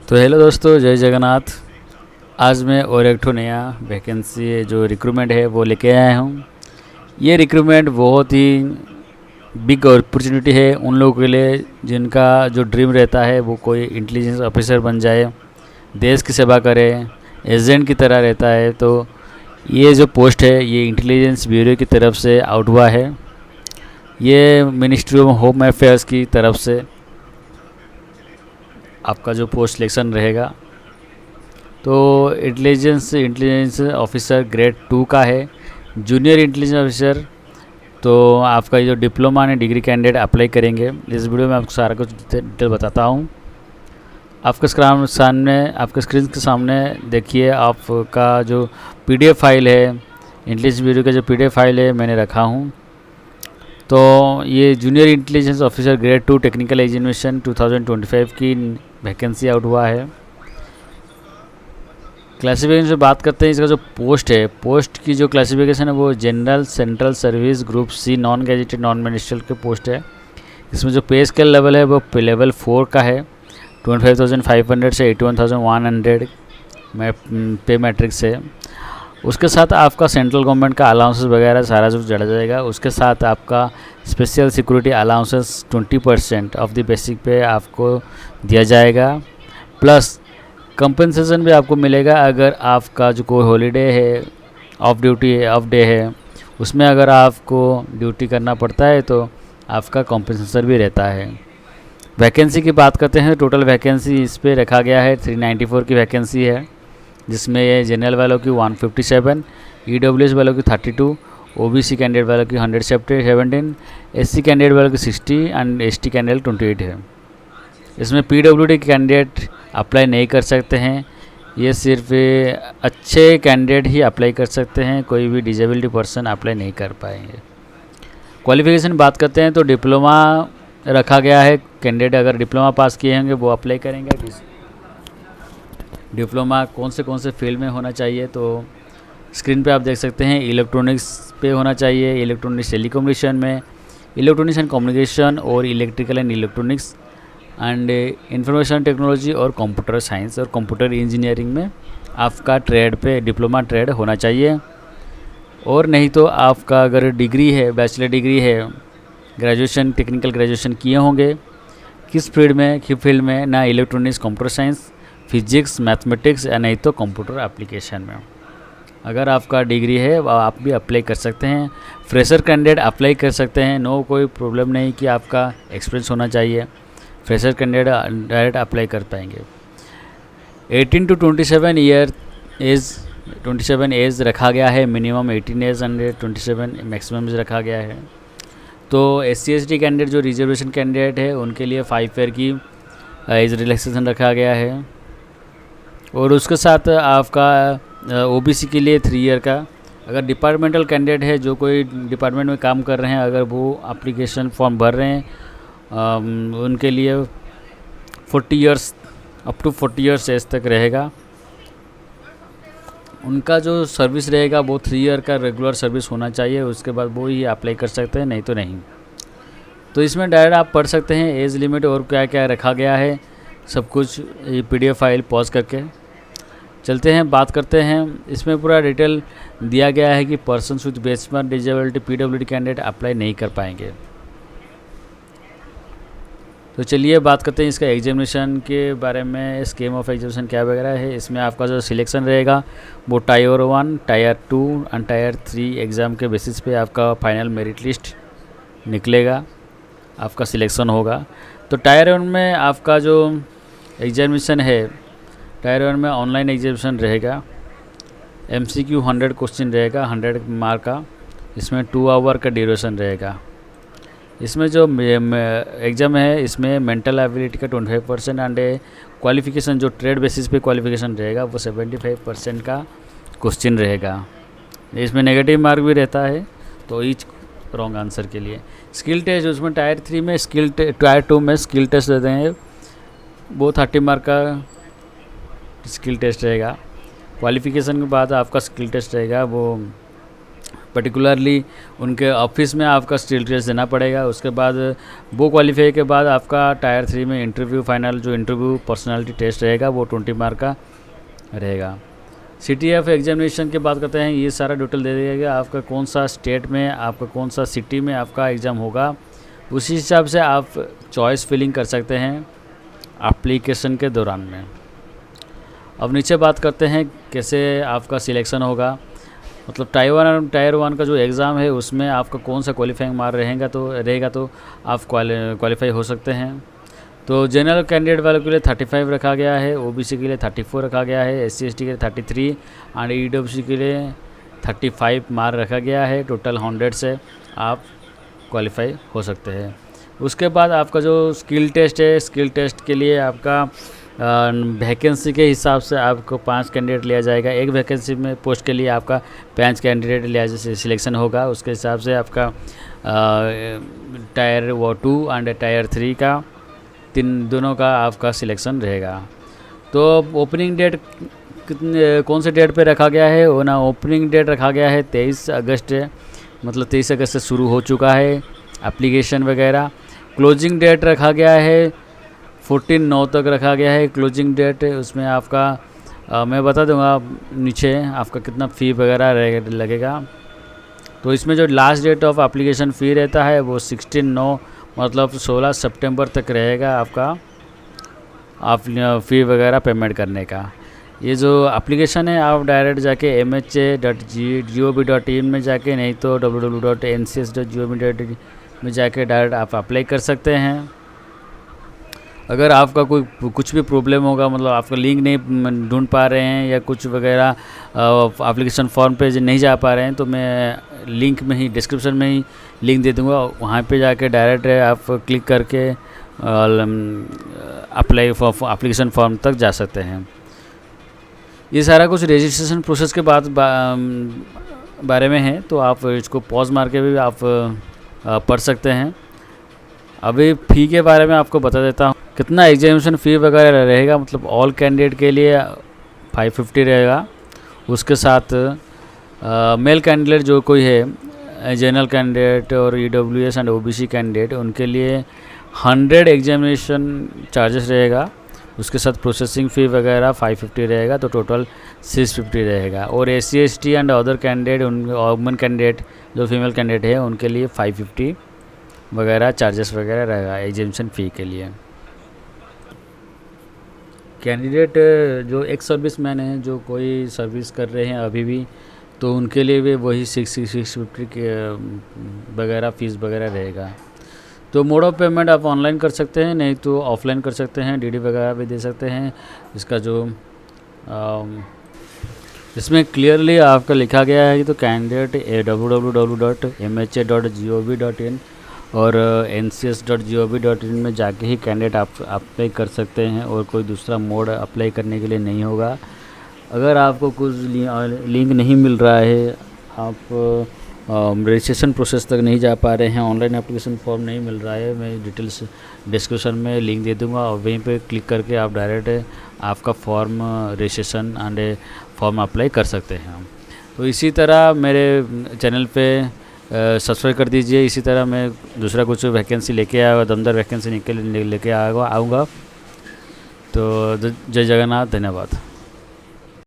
तो हेलो दोस्तों, जय जगन्नाथ। आज मैं और एक ठो नया वैकेंसी जो रिक्रूटमेंट है वो लेके आया हूँ। ये रिक्रूटमेंट बहुत ही बिग अपॉर्चुनिटी है उन लोगों के लिए जिनका जो ड्रीम रहता है वो कोई इंटेलिजेंस ऑफिसर बन जाए, देश की सेवा करे, एजेंट की तरह रहता है। तो ये जो पोस्ट है ये इंटेलिजेंस ब्यूरो की तरफ से आउट हुआ है। ये मिनिस्ट्री ऑफ होम अफेयर्स की तरफ से आपका जो पोस्ट सिलेक्शन रहेगा। तो इंटेलिजेंस ऑफिसर ग्रेड 2 का है, जूनियर इंटेलिजेंस ऑफिसर। तो आपका ये जो डिप्लोमा ने डिग्री कैंडिडेट अप्लाई करेंगे। इस वीडियो में आपको सारा कुछ डिटेल बताता हूँ। आपके स्क्रीन के सामने देखिए, आपका जो पीडीएफ फाइल है, इंटेलिजेंस ब्यूरो का जो पीडीएफ फाइल है मैंने रखा हूँ। तो ये junior intelligence officer grade 2 technical examination 2025 की वैकेंसी आउट हुआ है। क्लासिफिकेशन से बात करते हैं। इसका जो पोस्ट है, पोस्ट की जो क्लासिफिकेशन है वो general central service group C non gazetted non ministerial के पोस्ट है। इसमें जो पे स्केल लेवल है वो लेवल 4 का है। 25,500 से 81,100 पे मैट्रिक्स है। उसके साथ आपका सेंट्रल गवर्नमेंट का अलाउंसेस वगैरह सारा कुछ जोड़ा जाएगा। उसके साथ आपका special security allowances 20% of the basic पे आपको दिया जाएगा। प्लस कंपनसेशन भी आपको मिलेगा अगर आपका जो कोई हॉलीडे है, ऑफ डे है, उसमें अगर आपको ड्यूटी करना पड़ता है तो आपका कंपनसेशन भी रहता है। वैकेंसी की बात करते हैं। टोटल वैकेंसी इस पे रखा गया है 394 की वैकेंसी है, जिसमें ये जनरल वालों की 157, ईडब्ल्यूएस वालों की 32, ओबीसी कैंडिडेट वालों की 117, एससी कैंडिडेट वालों की 60 एंड एसटी कैंडिडेट 28 है। इसमें पीडब्ल्यूडी कैंडिडेट अप्लाई नहीं कर सकते हैं। ये सिर्फ अच्छे कैंडिडेट ही अप्लाई कर सकते हैं, कोई भी डिजेबिलिटी पर्सन अप्लाई नहीं कर पाएंगे। क्वालिफिकेशन बात करते हैं तो डिप्लोमा रखा गया है। कैंडिडेट अगर डिप्लोमा पास किए होंगे वो अप्लाई करेंगे। डिप्लोमा कौन से फील्ड में होना चाहिए तो स्क्रीन पे आप देख सकते हैं। इलेक्ट्रॉनिक्स पे होना चाहिए, इलेक्ट्रॉनिक्स टेलीकम्युनिकेशन में, इलेक्ट्रॉनिक्स एंड कम्युनिकेशन और electrical and electronics and information technology और कंप्यूटर साइंस और कंप्यूटर इंजीनियरिंग में आपका ट्रेड पे डिप्लोमा ट्रेड होना चाहिए। और नहीं तो आपका अगर डिग्री है, बैचलर डिग्री है, ग्रेजुएशन टेक्निकल ग्रेजुएशन किए होंगे किस फील्ड में ना electronics, computer science, physics, mathematics या नहीं तो कंप्यूटर एप्लीकेशन में अगर आपका डिग्री है आप भी अप्लाई कर सकते हैं। फ्रेशर कैंडिडेट अप्लाई कर सकते हैं, नो कोई प्रॉब्लम नहीं कि आपका एक्सपीरियंस होना चाहिए। फ्रेशर कैंडिडेट डायरेक्ट अप्लाई कर पाएंगे। 18 to 27 एज रखा गया है। Minimum 18 age and 27 maximum age रखा गया है। तो SC/ST कैंडिडेट जो रिजर्वेशन कैंडिडेट है उनके लिए 5 ईयर की एज रिलैक्सेशन रखा गया है। और उसके साथ आपका OBC के लिए 3 ईयर का। अगर डिपार्टमेंटल कैंडिडेट है, जो कोई डिपार्टमेंट में काम कर रहे हैं, अगर वो एप्लीकेशन फॉर्म भर रहे हैं, उनके लिए 40 years up to 40 years age तक रहेगा। उनका जो सर्विस रहेगा वो 3 ईयर का रेगुलर सर्विस होना चाहिए। उसके बाद वो ही अप्लाई कर सकते हैं, नहीं तो नहीं। तो इसमें डायरेक्ट आप पढ़ सकते हैं एज लिमिट और क्या क्या रखा गया है, सब कुछ ये PDF फाइल पॉज करके चलते हैं, बात करते हैं। इसमें पूरा डिटेल दिया गया है कि person with basement disability PWD candidate apply नहीं कर पाएंगे। तो चलिए बात करते हैं इसका एग्जामिनेशन के बारे में, स्कीम ऑफ एग्जामिनेशन क्या वगैरह है। इसमें आपका जो सिलेक्शन रहेगा वो tyre 1, tyre 2 and tyre 3 exam के बेसिस पे आपका फाइनल मेरिट लिस्ट निकलेगा, आपका सिलेक्शन होगा। तो टायर 1 में आपका जो एग्जामिनेशन है, टायर 1 में ऑनलाइन एग्जामिनेशन रहेगा। MCQ 100 क्वेश्चन रहेगा, 100 मार्क का। इसमें 2 आवर का ड्यूरेशन रहेगा। इसमें जो एग्ज़ाम है इसमें मेंटल एबिलिटी का 25% एंड क्वालिफिकेशन जो ट्रेड बेसिस पे क्वालिफिकेशन रहेगा वो 75% का क्वेश्चन रहेगा। इसमें नेगेटिव मार्क भी रहता है, तो ईच रॉन्ग आंसर के लिए। स्किल टेस्ट उसमें टायर 3 में टायर 2 में स्किल टेस्ट देते हैं, वो 30 मार्क का स्किल टेस्ट रहेगा। क्वालिफिकेशन के बाद आपका स्किल टेस्ट रहेगा, वो पर्टिकुलरली उनके ऑफिस में आपका स्किल टेस्ट देना पड़ेगा। उसके बाद वो क्वालिफाई के बाद आपका टायर 3 में इंटरव्यू, फाइनल जो इंटरव्यू पर्सनालिटी टेस्ट रहेगा वो 20 मार्क का रहेगा। CTF एग्जामिनेशन की बात करते हैं, ये सारा डिटेल दे दिया गया, आपका कौन सा स्टेट में, आपका कौन सा सिटी में आपका एग्ज़ाम होगा, उसी हिसाब से आप चॉइस फिलिंग कर सकते हैं एप्लीकेशन के दौरान में। अब नीचे बात करते हैं कैसे आपका सिलेक्शन होगा, मतलब टायर 1 का जो एग्ज़ाम है उसमें आपका कौन सा क्वालिफाइंग मार्क रहेगा तो आप क्वालिफाई हो सकते हैं। तो जनरल कैंडिडेट वालों के लिए 35 रखा गया है, OBC के लिए 34 रखा गया है, SC/ST के लिए 33 एंड EWC के लिए 35 मार्क रखा गया है। टोटल 100 से आप क्वालिफाई हो सकते हैं। उसके बाद आपका जो स्किल टेस्ट है, स्किल टेस्ट के लिए आपका वैकेंसी के हिसाब से आपको 5 कैंडिडेट लिया जाएगा। एक वैकेंसी में पोस्ट के लिए आपका 5 कैंडिडेट लिया सिलेक्शन होगा। उसके हिसाब से आपका टायर 2 एंड टायर 3 का दोनों का आपका सिलेक्शन रहेगा। तो ओपनिंग डेट कौन से डेट पे रखा गया है, वो ना ओपनिंग डेट रखा गया है 23 अगस्त है, मतलब 23 अगस्त से शुरू हो चुका है एप्लीकेशन वगैरह। क्लोजिंग डेट रखा गया है 14/9 तक रखा गया है क्लोजिंग डेट। उसमें आपका मैं बता दूंगा नीचे आपका कितना फ़ी वगैरह लगेगा। तो इसमें जो last date of application fee रहता है वो 16/9 मतलब 16 सितंबर तक रहेगा आपका आप फ़ी वगैरह पेमेंट करने का। ये जो एप्लीकेशन है आप डायरेक्ट जाके mha.gov.in में जाके, नहीं तो www.ncs.gov.in में जाके डायरेक्ट आप अप्लाई कर सकते हैं। अगर आपका कोई कुछ भी प्रॉब्लम होगा, मतलब आपका लिंक नहीं ढूंढ पा रहे हैं या कुछ वगैरह एप्लीकेशन फॉर्म पे नहीं जा पा रहे हैं, तो मैं लिंक में ही डिस्क्रिप्शन में ही लिंक दे दूंगा, वहाँ पे जाके डायरेक्ट आप क्लिक करके अप्लाई एप्लीकेशन फॉर्म तक जा सकते हैं। ये सारा कुछ रजिस्ट्रेशन प्रोसेस के बारे में है, तो आप इसको पॉज मार के भी आप पढ़ सकते हैं। अभी फ़ी के बारे में आपको बता देता हूँ कितना एग्जामिनेशन फ़ी वगैरह रहेगा। मतलब ऑल कैंडिडेट के लिए 550 रहेगा। उसके साथ मेल कैंडिडेट जो कोई है, जनरल कैंडिडेट और EWS एंड OBC कैंडिडेट, उनके लिए 100 एग्जामिनेशन चार्जेस रहेगा। उसके साथ प्रोसेसिंग फ़ी वगैरह 550 रहेगा, तो टोटल 650 रहेगा। और SC/ST and other candidate, women candidate जो फीमेल कैंडिडेट है उनके लिए 550 वगैरह चार्जेस वगैरह रहेगा एग्जामिनेशन फ़ी के लिए। कैंडिडेट जो एक्स सर्विसमैन हैं, जो कोई सर्विस कर रहे हैं अभी भी, तो उनके लिए भी वही 650 के वगैरह फ़ीस वगैरह रहेगा। तो मोड ऑफ पेमेंट आप ऑनलाइन कर सकते हैं, नहीं तो ऑफलाइन कर सकते हैं, DD वगैरह भी दे सकते हैं। इसका जो इसमें क्लियरली आपका लिखा गया है कि तो कैंडिडेट www.mha.gov.in और ncs.gov.in में जाके ही कैंडिडेट आप अप्लाई कर सकते हैं, और कोई दूसरा मोड अप्लाई करने के लिए नहीं होगा। अगर आपको कुछ लिंक नहीं मिल रहा है, आप रजिस्ट्रेशन प्रोसेस तक नहीं जा पा रहे हैं, ऑनलाइन एप्लीकेशन फॉर्म नहीं मिल रहा है, मैं डिटेल्स डिस्क्रिप्शन में लिंक दे दूंगा, और वहीं पे क्लिक करके आप डायरेक्ट आपका form registration and form apply कर सकते हैं। तो इसी तरह मेरे चैनल पे सब्सक्राइब कर दीजिए। इसी तरह मैं दूसरा कुछ वैकेंसी लेके आऊँगा, दमदार वैकेंसी लेके आऊँगा। तो जय जगन्नाथ, धन्यवाद।